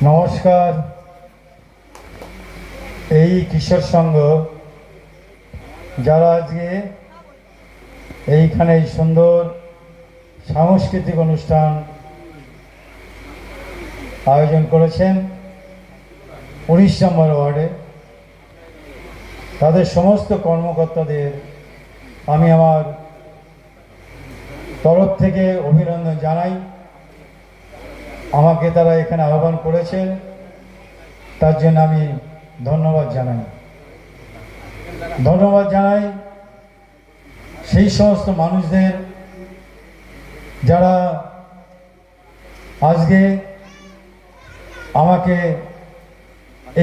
নমস্কার। এই কিশোর সংঘ যারা আজকে এইখানে এই সুন্দর সাংস্কৃতিক অনুষ্ঠান আয়োজন করেছেন 19 নম্বর ওয়ার্ডে, তাদের সমস্ত কর্মকর্তাদের আমি আমার তরফ থেকে অভিনন্দন জানাই। আমাকে তারা এখানে আহ্বান করেছেন, তার জন্য আমি ধন্যবাদ জানাই সেই সমস্ত মানুষদের যারা আজকে আমাকে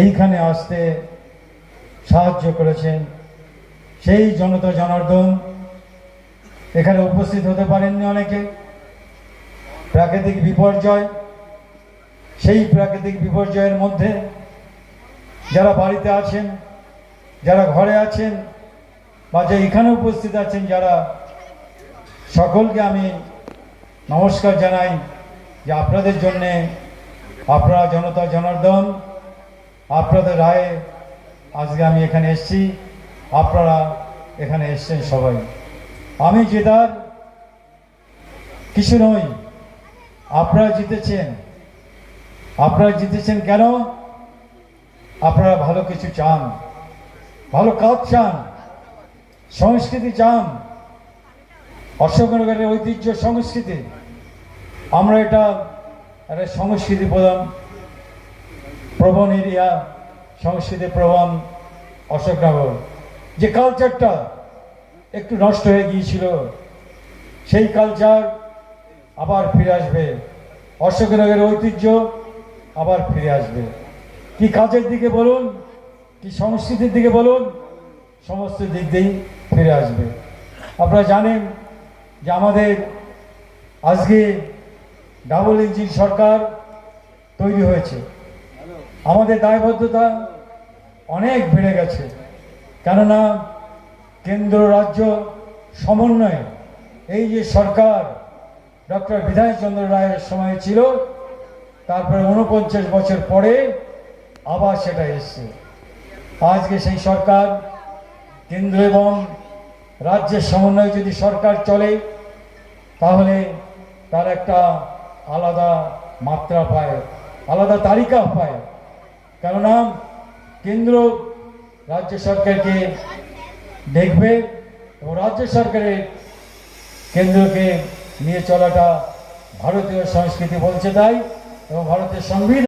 এইখানে আসতে সাহায্য করেছেন। সেই জনতা জনার্দন এখানে উপস্থিত হতে পারেননি অনেকে, প্রাকৃতিক বিপর্যয়, সেই প্রাকৃতিক বিপর্যয়ের মধ্যে যারা বাড়িতে আছেন, যারা ঘরে আছেন বা যে এখানে উপস্থিত আছেন, যারা সকলকে আমি নমস্কার জানাই যে আপনাদের জন্যে, আপনারা জনতা জনার্দন, আপনাদের রায়ে আজকে আমি এখানে এসেছি, আপনারা এখানে এসছেন সবাই। আমি জেতার কিছু নই, আপনারা জিতেছেন। আপনারা জিতেছেন কেন? আপনারা ভালো কিছু চান, ভালো কাজ চান, সংস্কৃতি চান, অশোকনগরের ঐতিহ্য সংস্কৃতি। আমরা এটা একটা সংস্কৃতি প্রবণ এরিয়া, সংস্কৃতি প্রবণ অশোকনগর। যে কালচারটা একটু নষ্ট হয়ে গিয়েছিল, সেই কালচার আবার ফিরে আসবে, অশোকনগরের ঐতিহ্য আবার ফিরে আসবে। কি কাজের দিকে বলুন, কি সংস্কৃতির দিকে বলুন, সমস্ত দিক দিয়েই ফিরে আসবে। আপনারা জানেন যে আমাদের আজকে ডাবল ইঞ্জিন সরকার তৈরি হয়েছে। আমাদের দায়বদ্ধতা অনেক বেড়ে গেছে, কেননা কেন্দ্র রাজ্য সমন্বয়ে এই যে সরকার ডক্টর বিধানচন্দ্র রায়ের সময় ছিল, তারপরে 49 বছর পরে আবার সেটা এসছে। আজকে সেই সরকার, কেন্দ্র এবং রাজ্যের সমন্বয়ে যদি সরকার চলে, তাহলে তার একটা আলাদা মাত্রা পায়, আলাদা তালিকা পায়। কেননা কেন্দ্র রাজ্য সরকারকে দেখবে এবং রাজ্য সরকারের কেন্দ্রকে নিয়ে চলাটা ভারতীয় সংস্কৃতি বলছে তাই, এবং ভারতের সংবিধান